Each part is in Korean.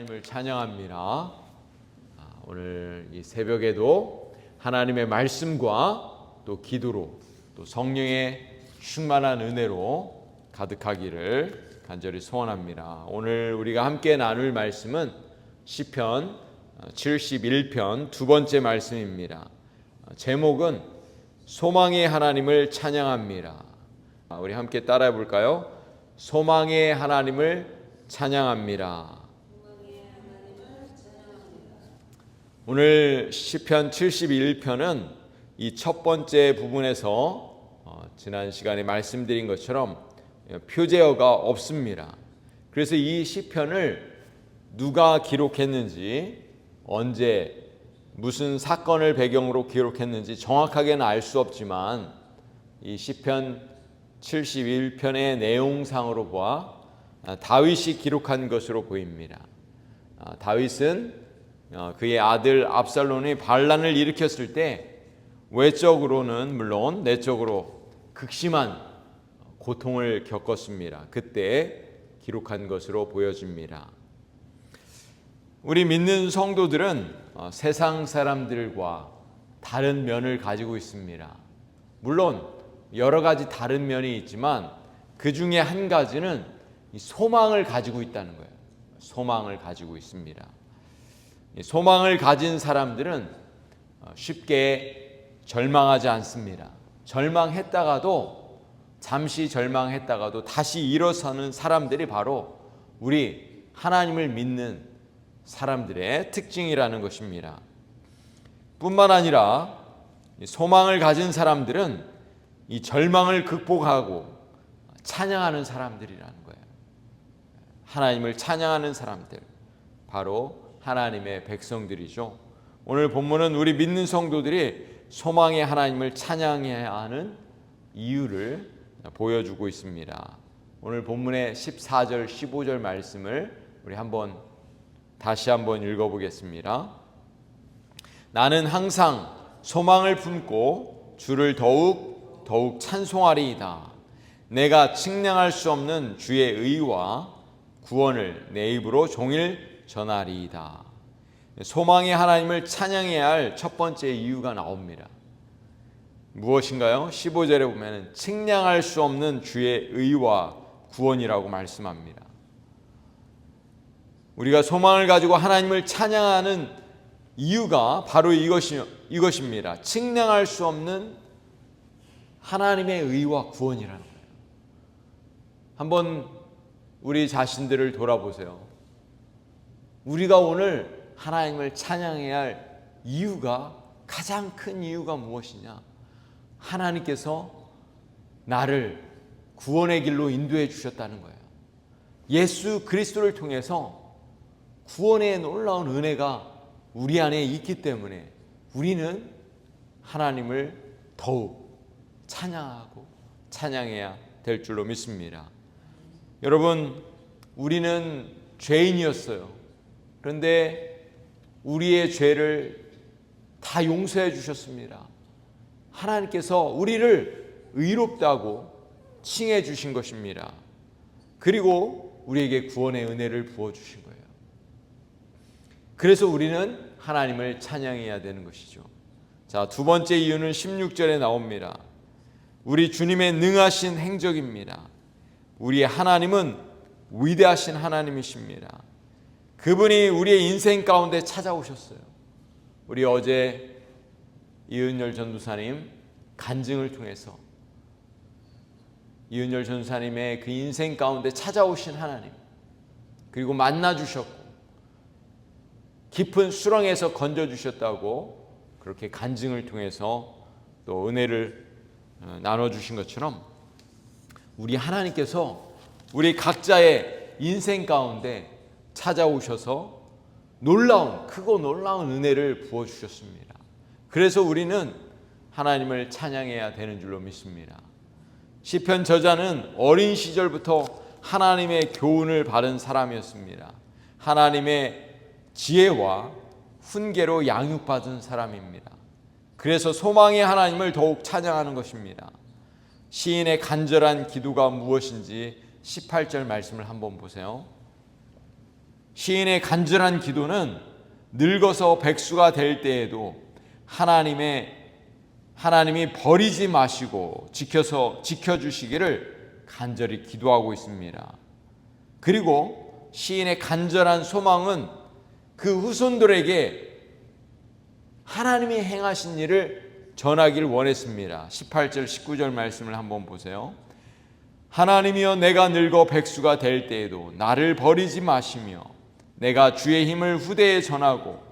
하나님을 찬양합니다. 오늘 이 새벽에도 하나님의 말씀과 또 기도로 또 성령의 충만한 은혜로 가득하기를 간절히 소원합니다. 오늘 우리가 함께 나눌 말씀은 시편 71편 두 번째 말씀입니다. 제목은 소망의 하나님을 찬양합니다. 우리 함께 따라해 볼까요? 소망의 하나님을 찬양합니다. 오늘 시편 71편은 이 첫 번째 부분에서 지난 시간에 말씀드린 것처럼 표제어가 없습니다. 그래서 이 시편을 누가 기록했는지, 언제 무슨 사건을 배경으로 기록했는지 정확하게는 알 수 없지만 이 시편 71편의 내용상으로 보아 다윗이 기록한 것으로 보입니다. 다윗은 그의 아들 압살롬이 반란을 일으켰을 때 외적으로는 물론 내적으로 극심한 고통을 겪었습니다. 그때 기록한 것으로 보여집니다. 우리 믿는 성도들은 세상 사람들과 다른 면을 가지고 있습니다. 물론 여러 가지 다른 면이 있지만 그 중에 한 가지는 소망을 가지고 있다는 거예요. 소망을 가지고 있습니다. 소망을 가진 사람들은 쉽게 절망하지 않습니다. 잠시 절망했다가도 다시 일어서는 사람들이 바로 우리 하나님을 믿는 사람들의 특징이라는 것입니다. 뿐만 아니라 소망을 가진 사람들은 이 절망을 극복하고 찬양하는 사람들이라는 거예요. 하나님을 찬양하는 사람들, 바로 하나님의 백성들이죠. 오늘 본문은 우리 믿는 성도들이 소망의 하나님을 찬양해야 하는 이유를 보여주고 있습니다. 오늘 본문의 14절, 15절 말씀을 우리 다시 한번 읽어보겠습니다. 나는 항상 소망을 품고 주를 더욱 찬송하리이다. 내가 측량할 수 없는 주의 의와 구원을 내 입으로 종일 전하리이다. 소망의 하나님을 찬양해야 할 첫 번째 이유가 나옵니다. 무엇인가요? 15절에 보면 측량할 수 없는 주의 의와 구원이라고 말씀합니다. 우리가 소망을 가지고 하나님을 찬양하는 이유가 바로 이것입니다. 측량할 수 없는 하나님의 의와 구원이라는 거예요. 한번 우리 자신들을 돌아보세요. 우리가 오늘 하나님을 찬양해야 할 가장 큰 이유가 무엇이냐? 하나님께서 나를 구원의 길로 인도해 주셨다는 거예요. 예수 그리스도를 통해서 구원의 놀라운 은혜가 우리 안에 있기 때문에 우리는 하나님을 더욱 찬양하고 찬양해야 될 줄로 믿습니다. 여러분, 우리는 죄인이었어요. 그런데 우리의 죄를 다 용서해 주셨습니다. 하나님께서 우리를 의롭다고 칭해 주신 것입니다. 그리고 우리에게 구원의 은혜를 부어 주신 거예요. 그래서 우리는 하나님을 찬양해야 되는 것이죠. 자, 두 번째 이유는 16절에 나옵니다. 우리 주님의 능하신 행적입니다. 우리 하나님은 위대하신 하나님이십니다. 그분이 우리의 인생 가운데 찾아오셨어요. 우리 어제 이은열 전도사님 간증을 통해서 이은열 전도사님의 그 인생 가운데 찾아오신 하나님, 그리고 만나주셨고 깊은 수렁에서 건져주셨다고 그렇게 간증을 통해서 또 은혜를 나눠주신 것처럼 우리 하나님께서 우리 각자의 인생 가운데 찾아오셔서 크고 놀라운 은혜를 부어주셨습니다. 그래서 우리는 하나님을 찬양해야 되는 줄로 믿습니다. 시편 저자는 어린 시절부터 하나님의 교훈을 받은 사람이었습니다. 하나님의 지혜와 훈계로 양육받은 사람입니다. 그래서 소망의 하나님을 더욱 찬양하는 것입니다. 시인의 간절한 기도가 무엇인지 18절 말씀을 한번 보세요. 시인의 간절한 기도는 늙어서 백수가 될 때에도 하나님이 버리지 마시고 지켜주시기를 간절히 기도하고 있습니다. 그리고 시인의 간절한 소망은 그 후손들에게 하나님이 행하신 일을 전하길 원했습니다. 18절 19절 말씀을 한번 보세요. 하나님이여 내가 늙어 백수가 될 때에도 나를 버리지 마시며 내가 주의 힘을 후대에 전하고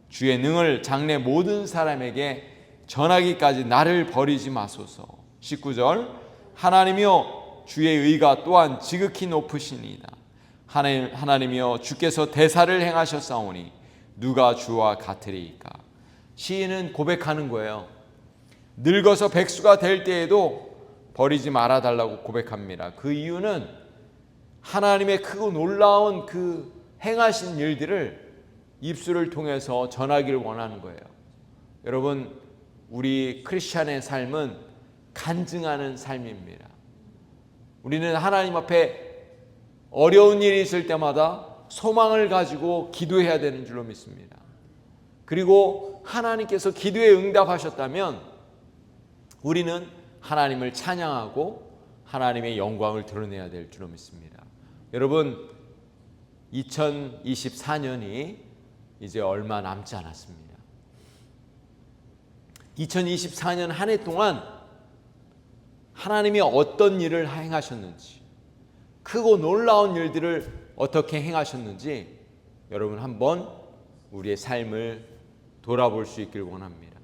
주의 능을 장래 모든 사람에게 전하기까지 나를 버리지 마소서. 19절 하나님이여 주의 의가 또한 지극히 높으시니이다. 하나님이여 주께서 대사를 행하셨사오니 누가 주와 같으리이까. 시인은 고백하는 거예요. 늙어서 백수가 될 때에도 버리지 말아달라고 고백합니다. 그 이유는 하나님의 크고 놀라운 그 행하신 일들을 입술을 통해서 전하기를 원하는 거예요. 여러분, 우리 크리스찬의 삶은 간증하는 삶입니다. 우리는 하나님 앞에 어려운 일이 있을 때마다 소망을 가지고 기도해야 되는 줄로 믿습니다. 그리고 하나님께서 기도에 응답하셨다면 우리는 하나님을 찬양하고 하나님의 영광을 드러내야 될 줄로 믿습니다. 여러분, 2024년이 이제 얼마 남지 않았습니다. 2024년 한 해 동안 하나님이 어떤 일을 행하셨는지, 크고 놀라운 일들을 어떻게 행하셨는지 여러분 한번 우리의 삶을 돌아볼 수 있길 원합니다.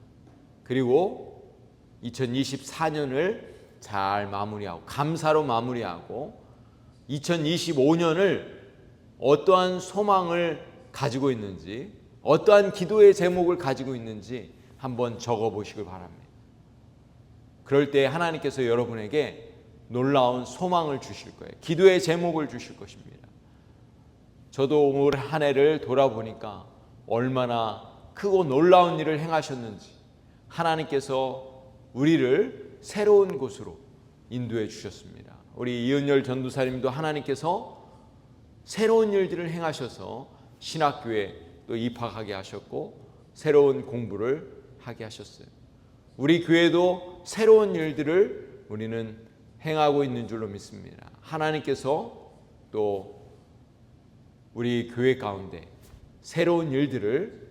그리고 2024년을 잘 마무리하고 감사로 마무리하고 2025년을 어떠한 소망을 가지고 있는지, 어떠한 기도의 제목을 가지고 있는지 한번 적어보시길 바랍니다. 그럴 때 하나님께서 여러분에게 놀라운 소망을 주실 거예요. 기도의 제목을 주실 것입니다. 저도 올 한 해를 돌아보니까 얼마나 크고 놀라운 일을 행하셨는지 하나님께서 우리를 새로운 곳으로 인도해 주셨습니다. 우리 이은열 전도사님도 하나님께서 새로운 일들을 행하셔서 신학교에 또 입학하게 하셨고 새로운 공부를 하게 하셨어요. 우리 교회도 새로운 일들을 우리는 행하고 있는 줄로 믿습니다. 하나님께서 또 우리 교회 가운데 새로운 일들을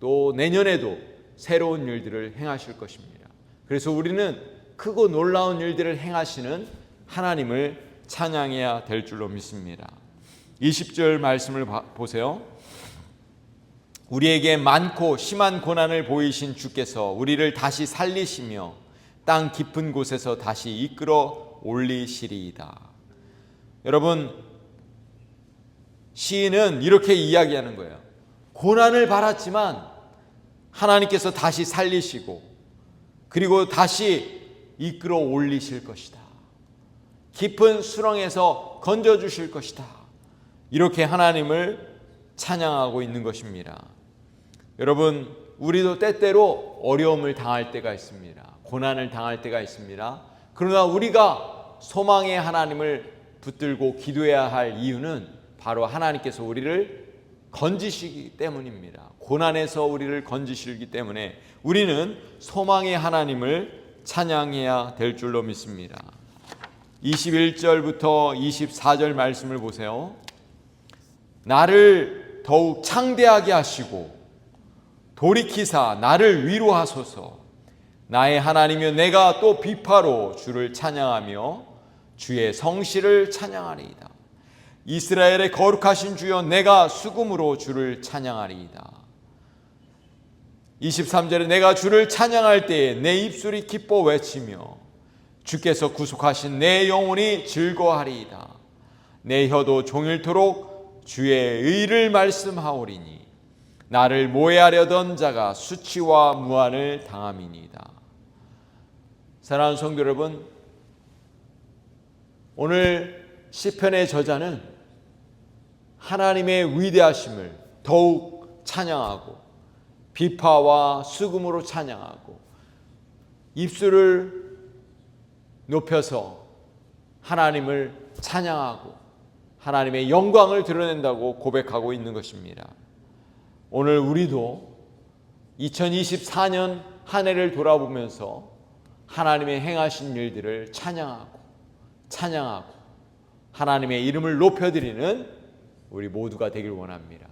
또 내년에도 새로운 일들을 행하실 것입니다. 그래서 우리는 크고 놀라운 일들을 행하시는 하나님을 찬양해야 될 줄로 믿습니다. 20절 말씀을 보세요. 우리에게 많고 심한 고난을 보이신 주께서 우리를 다시 살리시며 땅 깊은 곳에서 다시 이끌어 올리시리이다. 여러분, 시인은 이렇게 이야기하는 거예요. 고난을 받았지만 하나님께서 다시 살리시고 그리고 다시 이끌어 올리실 것이다. 깊은 수렁에서 건져주실 것이다. 이렇게 하나님을 찬양하고 있는 것입니다. 여러분, 우리도 때때로 어려움을 당할 때가 있습니다. 고난을 당할 때가 있습니다. 그러나 우리가 소망의 하나님을 붙들고 기도해야 할 이유는 바로 하나님께서 우리를 건지시기 때문입니다. 고난에서 우리를 건지시기 때문에 우리는 소망의 하나님을 찬양해야 될 줄로 믿습니다. 21절부터 24절 말씀을 보세요. 나를 더욱 창대하게 하시고 돌이키사 나를 위로하소서. 나의 하나님이여 내가 또 비파로 주를 찬양하며 주의 성실을 찬양하리이다. 이스라엘의 거룩하신 주여 내가 수금으로 주를 찬양하리이다. 23절에 내가 주를 찬양할 때에 내 입술이 기뻐 외치며 주께서 구속하신 내 영혼이 즐거워하리이다. 내 혀도 종일토록 주의 의를 말씀하오리니 나를 모해하려던 자가 수치와 무한을 당함이니이다. 사랑하는 성도 여러분, 오늘 시편의 저자는 하나님의 위대하심을 더욱 찬양하고 비파와 수금으로 찬양하고 입술을 높여서 하나님을 찬양하고 하나님의 영광을 드러낸다고 고백하고 있는 것입니다. 오늘 우리도 2024년 한 해를 돌아보면서 하나님의 행하신 일들을 찬양하고 하나님의 이름을 높여드리는 우리 모두가 되길 원합니다.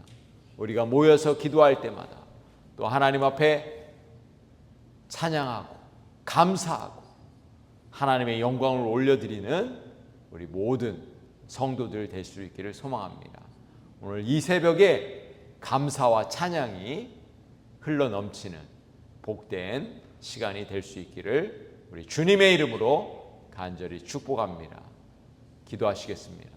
우리가 모여서 기도할 때마다 또 하나님 앞에 찬양하고 감사하고 하나님의 영광을 올려드리는 우리 모든 성도들 될 수 있기를 소망합니다. 오늘 이 새벽에 감사와 찬양이 흘러넘치는 복된 시간이 될 수 있기를 우리 주님의 이름으로 간절히 축복합니다. 기도하시겠습니다.